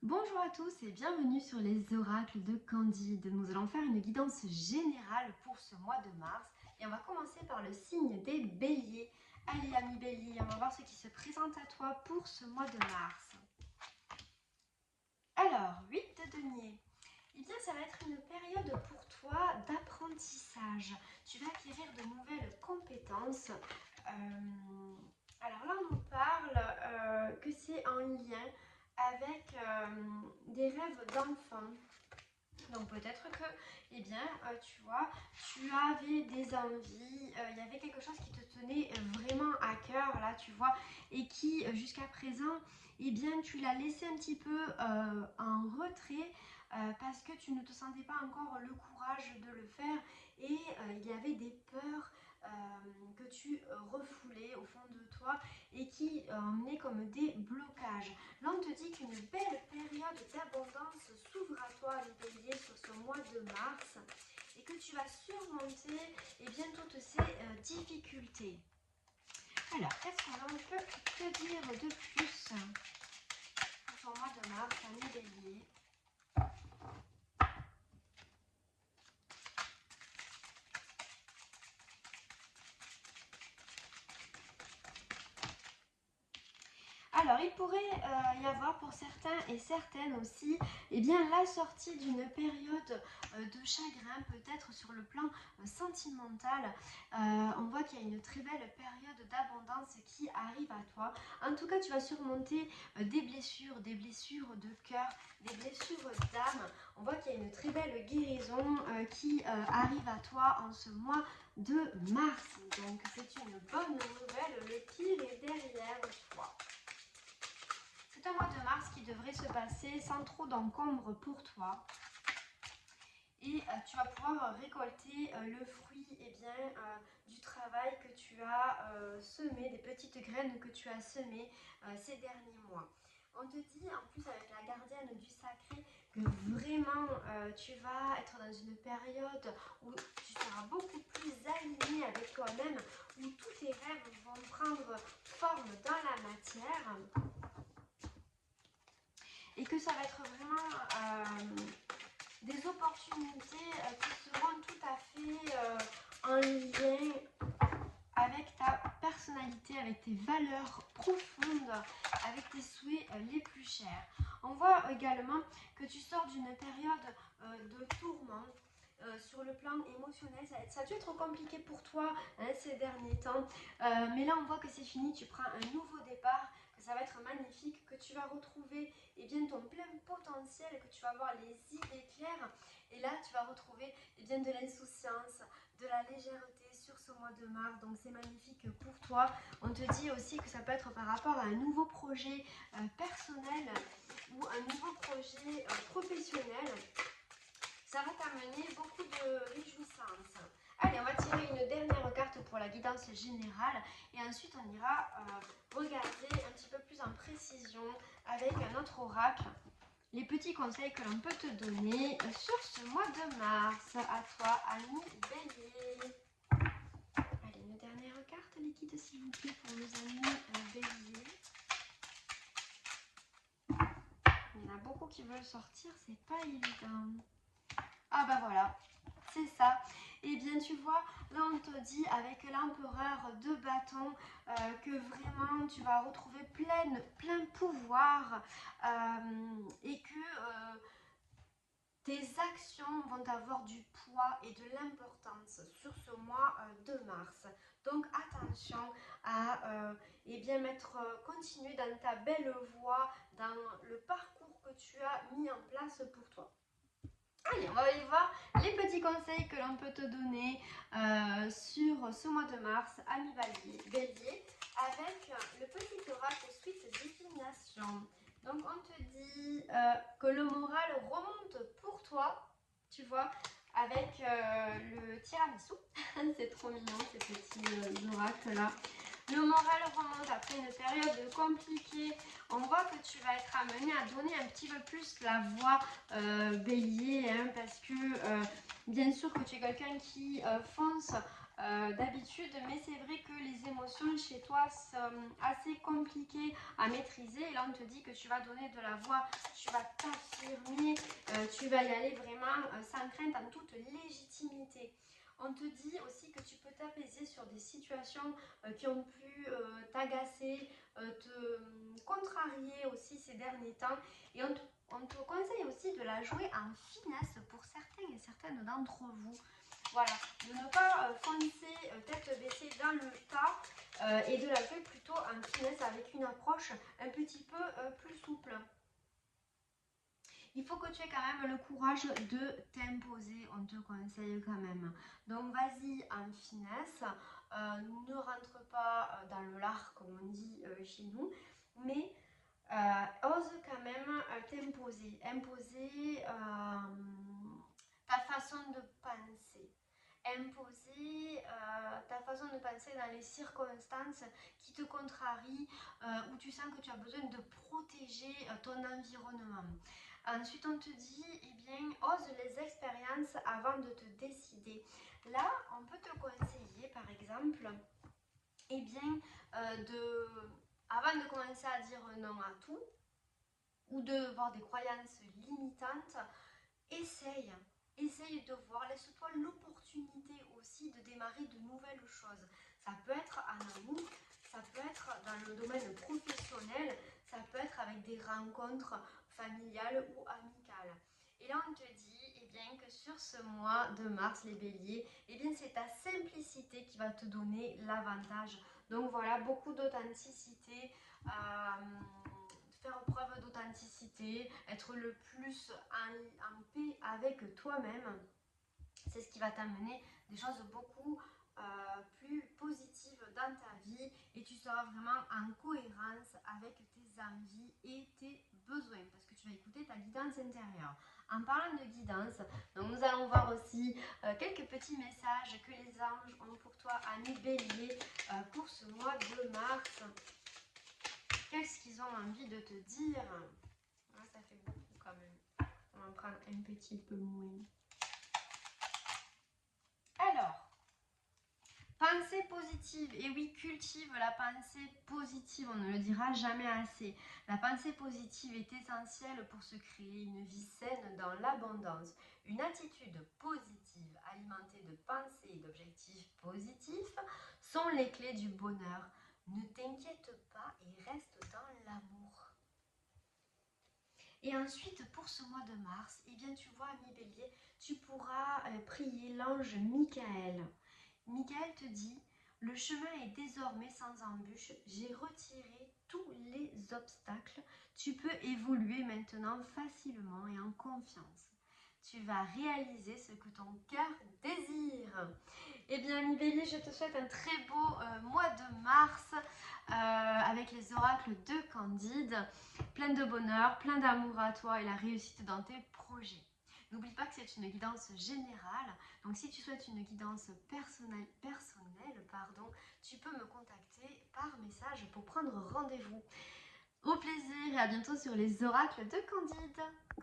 Bonjour à tous et bienvenue sur les oracles de Candide. Nous allons faire une guidance générale pour ce mois de mars et on va commencer par le signe des béliers. Allez amis béliers, on va voir ce qui se présente à toi pour ce mois de mars. Alors, 8 de denier. Eh bien, ça va être une période pour toi d'apprentissage. Tu vas acquérir de nouvelles compétences. Alors là, on nous parle que c'est en lien avec des rêves d'enfant. Donc peut-être que, eh bien, tu vois, tu avais des envies, il y avait quelque chose qui te tenait vraiment à cœur, là, tu vois, et qui, jusqu'à présent, eh bien, tu l'as laissé un petit peu en retrait parce que tu ne te sentais pas encore le courage de le faire et il y avait des peurs que tu refoulais au fond de toi et qui emmenaient comme des blocages. Là, on te dit qu'une belle période d'abondance s'ouvre à toi, les béliers, sur ce mois de mars et que tu vas surmonter bien, toutes ces difficultés. Alors, qu'est-ce qu'on peut te dire de plus pour ce mois de mars, amis béliers? Alors, il pourrait y avoir pour certains et certaines aussi eh bien, la sortie d'une période de chagrin, peut-être sur le plan sentimental. On voit qu'il y a une très belle période d'abondance qui arrive à toi. En tout cas, tu vas surmonter des blessures de cœur, des blessures d'âme. On voit qu'il y a une très belle guérison qui arrive à toi en ce mois de mars. Donc, c'est une bonne nouvelle. Le pire est derrière toi. C'est un mois de mars qui devrait se passer sans trop d'encombre pour toi. Et tu vas pouvoir récolter le fruit du travail que tu as semé, des petites graines que tu as semées ces derniers mois. On te dit en plus avec la gardienne du sacré que vraiment tu vas être dans une période où tu seras beaucoup plus aligné avec toi-même, où tous tes rêves vont prendre forme dans la matière. Et que ça va être vraiment des opportunités qui seront tout à fait en lien avec ta personnalité, avec tes valeurs profondes, avec tes souhaits les plus chers. On voit également que tu sors d'une période de tourment. Sur le plan émotionnel, ça a dû être compliqué pour toi ces derniers temps, mais là on voit que c'est fini, tu prends un nouveau départ, que ça va être magnifique, que tu vas retrouver ton plein potentiel, que tu vas avoir les idées claires, et là tu vas retrouver de l'insouciance, de la légèreté sur ce mois de mars, donc c'est magnifique pour toi. On te dit aussi que ça peut être par rapport à un nouveau projet personnel ou un nouveau projet professionnel. Ça va t'amener beaucoup de réjouissance. Allez, on va tirer une dernière carte pour la guidance générale et ensuite on ira regarder un petit peu plus en précision avec un autre oracle les petits conseils que l'on peut te donner sur ce mois de mars. À toi, ami bélier. Allez, une dernière carte liquide s'il vous plaît pour nos amis bélier. Il y en a beaucoup qui veulent sortir, c'est pas évident. Ah bah voilà, c'est ça. Et bien tu vois, là on te dit avec l'empereur de bâton que vraiment tu vas retrouver plein pouvoir et que tes actions vont avoir du poids et de l'importance sur ce mois de mars. Donc attention à continuer dans ta belle voie, dans le parcours que tu as mis en place pour toi. Allez, on va aller voir les petits conseils que l'on peut te donner sur ce mois de mars, ami bélier, avec le petit oracle suite divination. Donc on te dit que le moral remonte pour toi, tu vois, avec le tiramisu. C'est trop mignon ces petits oracles là. Le moral remonte après une période compliquée. On voit que tu vas être amené à donner un petit peu plus la voix bélier, parce que bien sûr que tu es quelqu'un qui fonce d'habitude, mais c'est vrai que les émotions chez toi sont assez compliquées à maîtriser. Et là, on te dit que tu vas donner de la voix, tu vas t'affirmer, tu vas y aller vraiment sans crainte, en toute légitimité. On te dit aussi que tu peux t'apaiser sur des situations qui ont pu t'agacer, te contrarier aussi ces derniers temps. Et on te conseille aussi de la jouer en finesse pour certains et certaines d'entre vous. Voilà, de ne pas foncer tête baissée dans le tas et de la jouer plutôt en finesse avec une approche un petit peu plus souple. Il faut que tu aies quand même le courage de t'imposer, on te conseille quand même. Donc vas-y en finesse, ne rentre pas dans le lard comme on dit chez nous, mais ose quand même t'imposer, imposer ta façon de penser. Imposer ta façon de penser dans les circonstances qui te contrarient, où tu sens que tu as besoin de protéger ton environnement. Ensuite, on te dit, eh bien, ose les expériences avant de te décider. Là, on peut te conseiller, par exemple, eh bien, avant de commencer à dire non à tout, ou de voir des croyances limitantes, essaye de voir, laisse-toi l'opportunité aussi de démarrer de nouvelles choses. Ça peut être en amour, ça peut être dans le domaine professionnel, ça peut être avec des rencontres familiales ou amicales. Et là, on te dit eh bien, que sur ce mois de mars, les béliers, eh bien, c'est ta simplicité qui va te donner l'avantage. Donc voilà, beaucoup d'authenticité. Faire preuve d'authenticité, être le plus en paix avec toi-même, c'est ce qui va t'amener des choses beaucoup plus positives dans ta vie et tu seras vraiment en cohérence avec tes envies et tes besoins parce que tu vas écouter ta guidance intérieure. En parlant de guidance, donc nous allons voir aussi quelques petits messages que les anges ont pour toi, amis bélier, pour ce mois de mars. Qu'est-ce qu'ils ont envie de te dire? Ah, ça fait beaucoup quand même. On va en prendre un petit peu moins. Alors, pensée positive. Et oui, cultive la pensée positive. On ne le dira jamais assez. La pensée positive est essentielle pour se créer une vie saine dans l'abondance. Une attitude positive alimentée de pensées et d'objectifs positifs sont les clés du bonheur. Ne t'inquiète pas et reste dans l'amour. Et ensuite, pour ce mois de mars, eh bien, tu vois, ami bélier, tu pourras prier l'ange Michael. Michael te dit, le chemin est désormais sans embûche, j'ai retiré tous les obstacles, tu peux évoluer maintenant facilement et en confiance. Tu vas réaliser ce que ton cœur désire. Eh bien, ami bélier, je te souhaite un très beau mois de mars avec les oracles de Candide. Plein de bonheur, plein d'amour à toi et la réussite dans tes projets. N'oublie pas que c'est une guidance générale. Donc, si tu souhaites une guidance personnelle, tu peux me contacter par message pour prendre rendez-vous. Au plaisir et à bientôt sur les oracles de Candide.